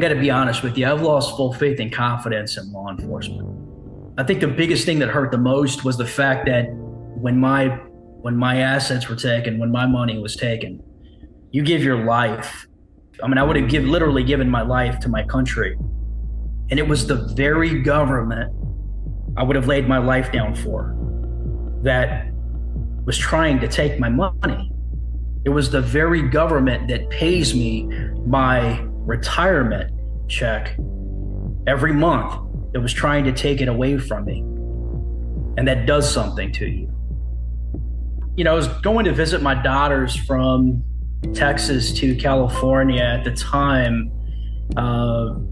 got to be honest with you. I've lost full faith and confidence in law enforcement. I think the biggest thing that hurt the most was the fact that when my assets were taken, when my money was taken, you give your life. I mean, I would have literally given my life to my country, and it was the very government I would have laid my life down for that was trying to take my money. It was the very government that pays me my retirement check every month that was trying to take it away from me. And that does something to you. You know, I was going to visit my daughters from Texas to California at the time,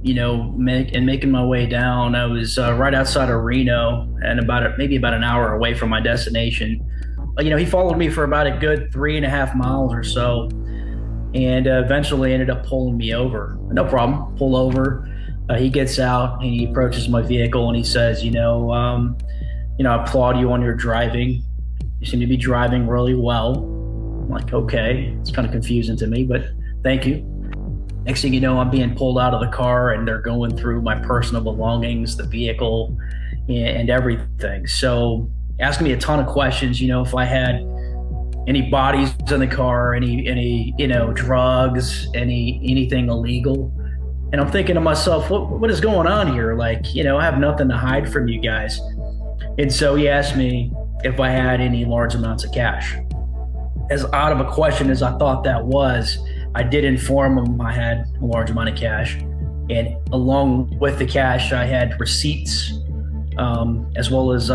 making my way down. I was right outside of Reno and maybe about an hour away from my destination. He followed me for about a good 3.5 miles or so, and eventually ended up pulling me over. No problem, pull over. He gets out, he approaches my vehicle, and he says, I applaud you on your driving. You seem to be driving really well. I'm like, okay, it's kind of confusing to me, but thank you. Next thing you know, I'm being pulled out of the car, and they're going through my personal belongings, the vehicle, and everything. So asking me a ton of questions, if I had any bodies in the car, any drugs, anything illegal. And I'm thinking to myself, what is going on here? I have nothing to hide from you guys. And so he asked me if I had any large amounts of cash. As odd of a question as I thought that was, I did inform him I had a large amount of cash. And along with the cash, I had receipts, as well as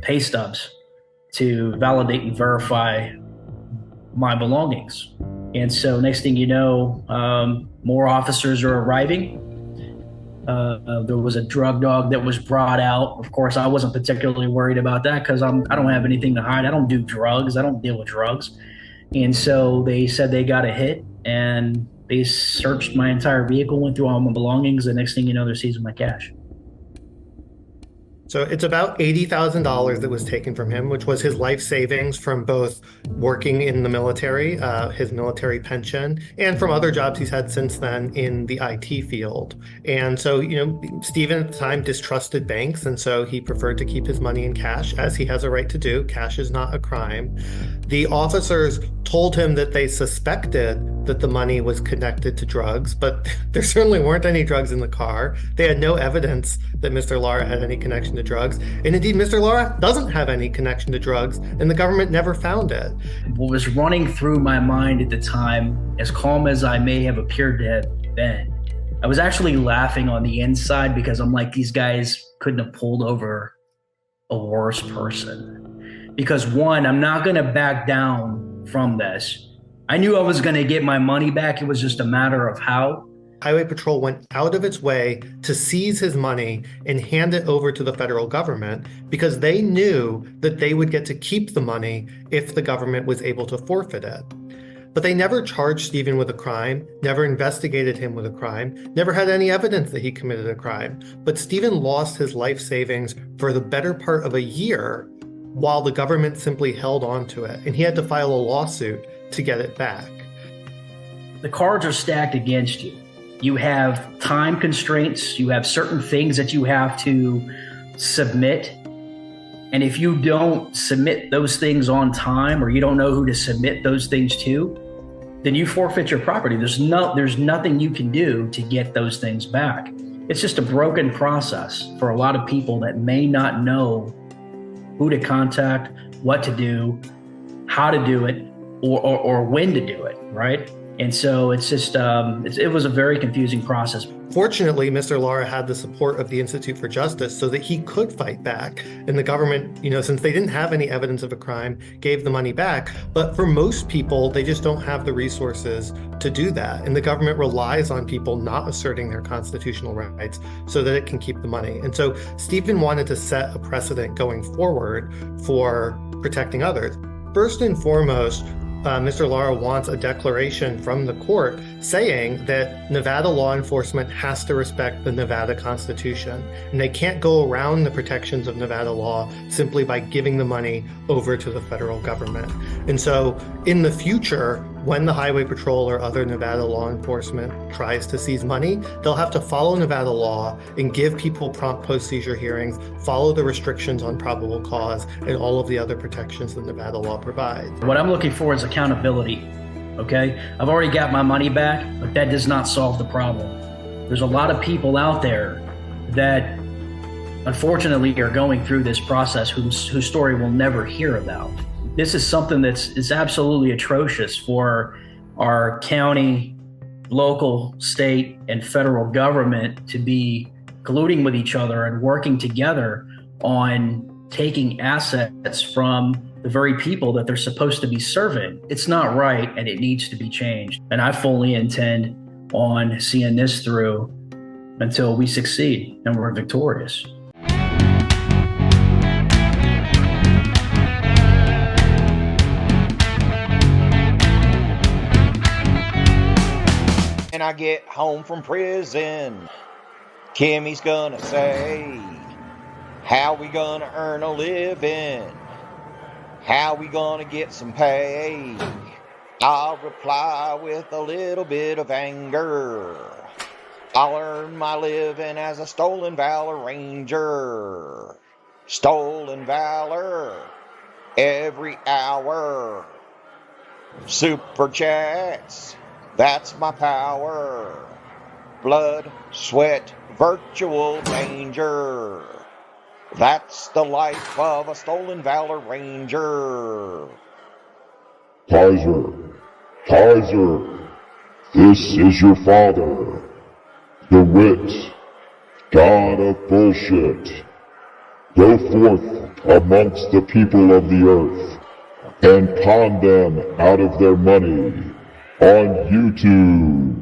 pay stubs to validate and verify my belongings. And so next thing you know, more officers are arriving. There was a drug dog that was brought out. Of course, I wasn't particularly worried about that because I don't have anything to hide. I don't do drugs. I don't deal with drugs. And so they said they got a hit, and they searched my entire vehicle, went through all my belongings. The next thing you know, they're seizing my cash. So it's about $80,000 that was taken from him, which was his life savings from both working in the military, his military pension, and from other jobs he's had since then in the IT field. And so, Stephen at the time distrusted banks, and so he preferred to keep his money in cash, as he has a right to do. Cash is not a crime. The officers told him that they suspected that the money was connected to drugs, but there certainly weren't any drugs in the car. They had no evidence that Mr. Lara had any connection to drugs. And indeed, Mr. Lara doesn't have any connection to drugs, and the government never found it. What was running through my mind at the time, as calm as I may have appeared to have been, I was actually laughing on the inside because I'm like, these guys couldn't have pulled over a worse person. Because one, I'm not going to back down from this. I knew I was going to get my money back. It was just a matter of how. Highway Patrol went out of its way to seize his money and hand it over to the federal government because they knew that they would get to keep the money if the government was able to forfeit it. But they never charged Stephen with a crime, never investigated him with a crime, never had any evidence that he committed a crime. But Stephen lost his life savings for the better part of a year while the government simply held on to it, and he had to file a lawsuit to get it back. The cards are stacked against you. You have time constraints. You have certain things that you have to submit. And if you don't submit those things on time, or you don't know who to submit those things to, then you forfeit your property. There's nothing you can do to get those things back. It's just a broken process for a lot of people that may not know who to contact, what to do, how to do it, or when to do it, right? And so it's just, it was a very confusing process. Fortunately, Mr. Lara had the support of the Institute for Justice so that he could fight back. And the government, since they didn't have any evidence of a crime, gave the money back. But for most people, they just don't have the resources to do that. And the government relies on people not asserting their constitutional rights so that it can keep the money. And so Stephen wanted to set a precedent going forward for protecting others. First and foremost, Mr. Lara wants a declaration from the court saying that Nevada law enforcement has to respect the Nevada Constitution, and they can't go around the protections of Nevada law simply by giving the money over to the federal government. And so in the future, when the Highway Patrol or other Nevada law enforcement tries to seize money, they'll have to follow Nevada law and give people prompt post-seizure hearings, follow the restrictions on probable cause, and all of the other protections that Nevada law provides. What I'm looking for is accountability, okay? I've already got my money back, but that does not solve the problem. There's a lot of people out there that unfortunately are going through this process whose story we'll never hear about. This is something that's absolutely atrocious for our county, local, state, and federal government to be colluding with each other and working together on taking assets from the very people that they're supposed to be serving. It's not right, and it needs to be changed. And I fully intend on seeing this through until we succeed and we're victorious. When I get home from prison, Kimmy's gonna say, how we gonna earn a living? How we gonna get some pay? I'll reply with a little bit of anger. I'll earn my living as a stolen valor ranger. Stolen valor every hour. Super chats. That's my power. Blood, sweat, virtual danger. That's the life of a stolen valor ranger. Kaiser, Kaiser, this is your father, the wit, god of bullshit. Go forth amongst the people of the earth and con them out of their money on YouTube.